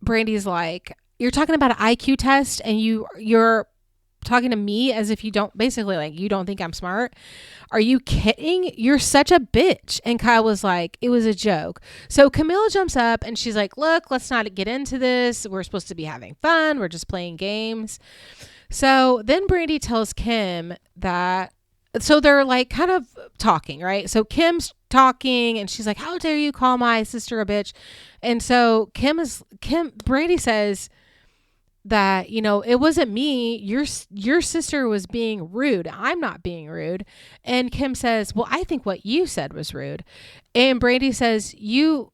S1: Brandi's like, you're talking about an IQ test and you're talking to me as if you don't, basically like, you don't think I'm smart. Are you kidding? You're such a bitch. And Kyle was like, it was a joke. So Camille jumps up and she's like, look, let's not get into this. We're supposed to be having fun. We're just playing games. So then Brandi tells Kim that, so they're like kind of talking, right? So Kim's talking and she's like, how dare you call my sister a bitch? And so Brandi says that, you know, it wasn't me. Your sister was being rude. I'm not being rude. And Kim says, well, I think what you said was rude. And Brandi says, you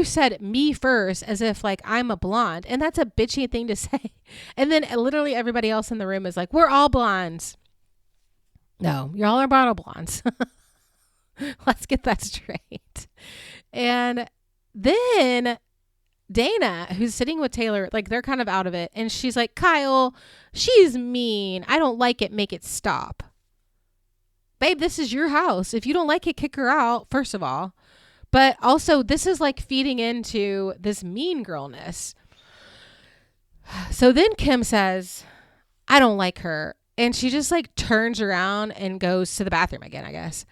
S1: said me first as if like I'm a blonde. And that's a bitchy thing to say. And then literally everybody else in the room is like, we're all blondes. No, y'all are bottle blondes. Let's get that straight. And then Dana, who's sitting with Taylor, like they're kind of out of it. And she's like, Kyle, she's mean. I don't like it. Make it stop. Babe, this is your house. If you don't like it, kick her out, first of all. But also, this is like feeding into this mean girlness. So then Kim says, I don't like her. And she just like turns around and goes to the bathroom again, I guess.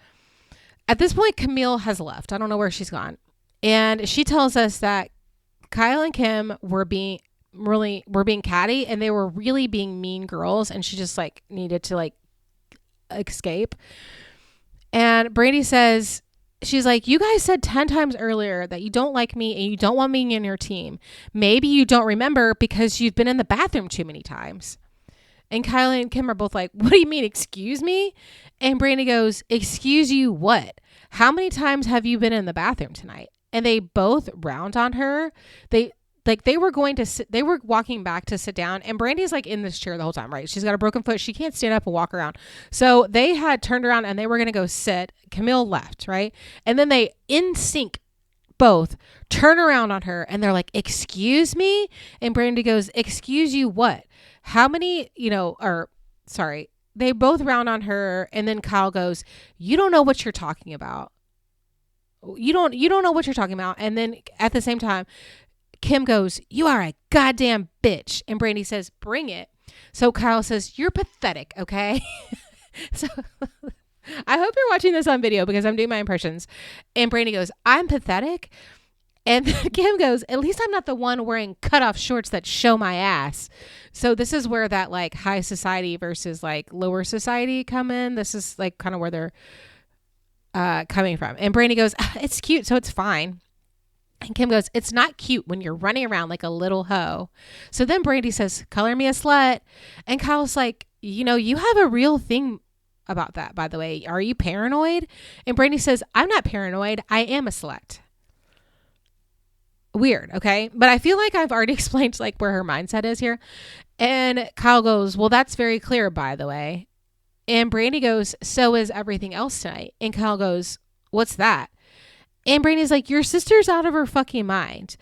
S1: At this point, Camille has left. I don't know where she's gone. And she tells us that Kyle and Kim were being catty and they were really being mean girls. And she just like needed to like escape. And Brandi says, she's like, you guys said 10 times earlier that you don't like me and you don't want me in your team. Maybe you don't remember because you've been in the bathroom too many times. And Kyle and Kim are both like, what do you mean? Excuse me? And Brandi goes, excuse you what? How many times have you been in the bathroom tonight? And they both round on her. They were going to sit, they were walking back to sit down, and Brandy's like in this chair the whole time, right? She's got a broken foot. She can't stand up and walk around. So they had turned around and they were going to go sit. Camille left, right? And then they in sync both turn around on her and they're like, excuse me? And Brandi goes, excuse you what? How many, they both round on her, and then Kyle goes, you don't know what you're talking about. You don't know what you're talking about. And then at the same time, Kim goes, you are a goddamn bitch. And Brandi says, bring it. So Kyle says, you're pathetic. Okay. So I hope you're watching this on video because I'm doing my impressions. And Brandi goes, I'm pathetic. And Kim goes, at least I'm not the one wearing cutoff shorts that show my ass. So this is where that like high society versus like lower society come in. This is like kind of where they're coming from. And Brandi goes, it's cute, so it's fine. And Kim goes, it's not cute when you're running around like a little hoe. So then Brandi says, color me a slut. And Kyle's like, you have a real thing about that, by the way. Are you paranoid? And Brandi says, I'm not paranoid. I am a slut. Weird. Okay. But I feel like I've already explained like where her mindset is here. And Kyle goes, well, that's very clear, by the way. And Brandi goes, so is everything else tonight. And Kyle goes, what's that? And Brandi's like, your sister's out of her fucking mind.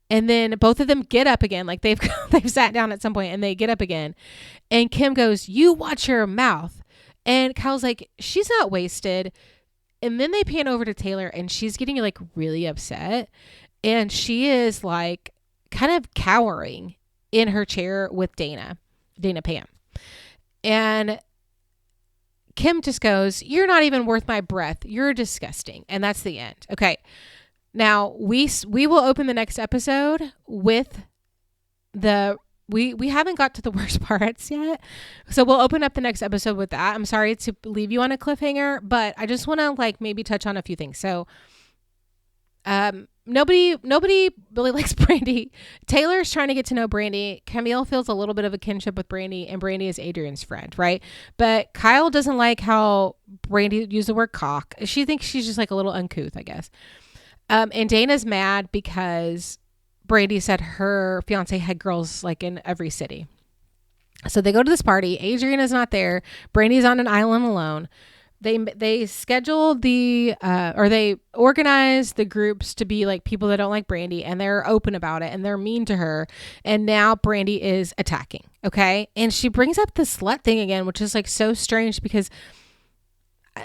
S1: And then both of them get up again. Like they've sat down at some point and they get up again. And Kim goes, you watch your mouth. And Kyle's like, she's not wasted. And then they pan over to Taylor and she's getting like really upset. And she is like kind of cowering in her chair with Dana Pam. And Kim just goes, you're not even worth my breath. You're disgusting. And that's the end. Okay. Now we will open the next episode with we haven't got to the worst parts yet. So we'll open up the next episode with that. I'm sorry to leave you on a cliffhanger, but I just want to like maybe touch on a few things. So, nobody really likes Brandi. Taylor's trying to get to know Brandi. Camille feels a little bit of a kinship with Brandi, and Brandi is Adrian's friend, right? But Kyle doesn't like how Brandi used the word cock. She thinks she's just like a little uncouth, I guess. And Dana's mad because Brandi said her fiance had girls like in every city. So they go to this party. Adrian is not there. Brandi's on an island alone. They schedule or they organize the groups to be like people that don't like Brandi, and they're open about it and they're mean to her. And now Brandi is attacking. Okay. And she brings up the slut thing again, which is like so strange because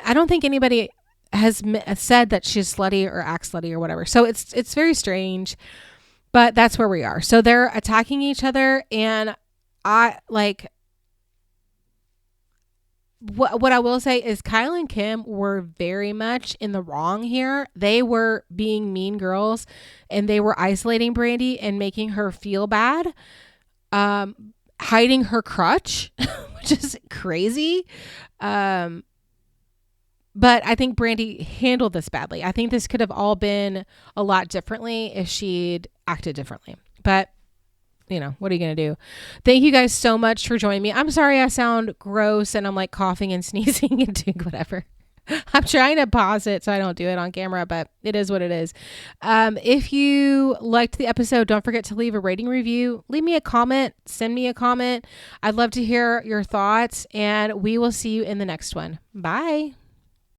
S1: I don't think anybody has said that she's slutty or acts slutty or whatever. So it's very strange, but that's where we are. So they're attacking each other, and I like what I will say is Kyle and Kim were very much in the wrong here. They were being mean girls, and they were isolating Brandi and making her feel bad, hiding her crutch, which is crazy. But I think Brandi handled this badly. I think this could have all been a lot differently if she'd acted differently. But, you know, what are you going to do? Thank you guys so much for joining me. I'm sorry I sound gross and I'm like coughing and sneezing and doing whatever. I'm trying to pause it so I don't do it on camera, but it is what it is. If you liked the episode, don't forget to leave a rating review. Leave me a comment. Send me a comment. I'd love to hear your thoughts, and we will see you in the next one. Bye.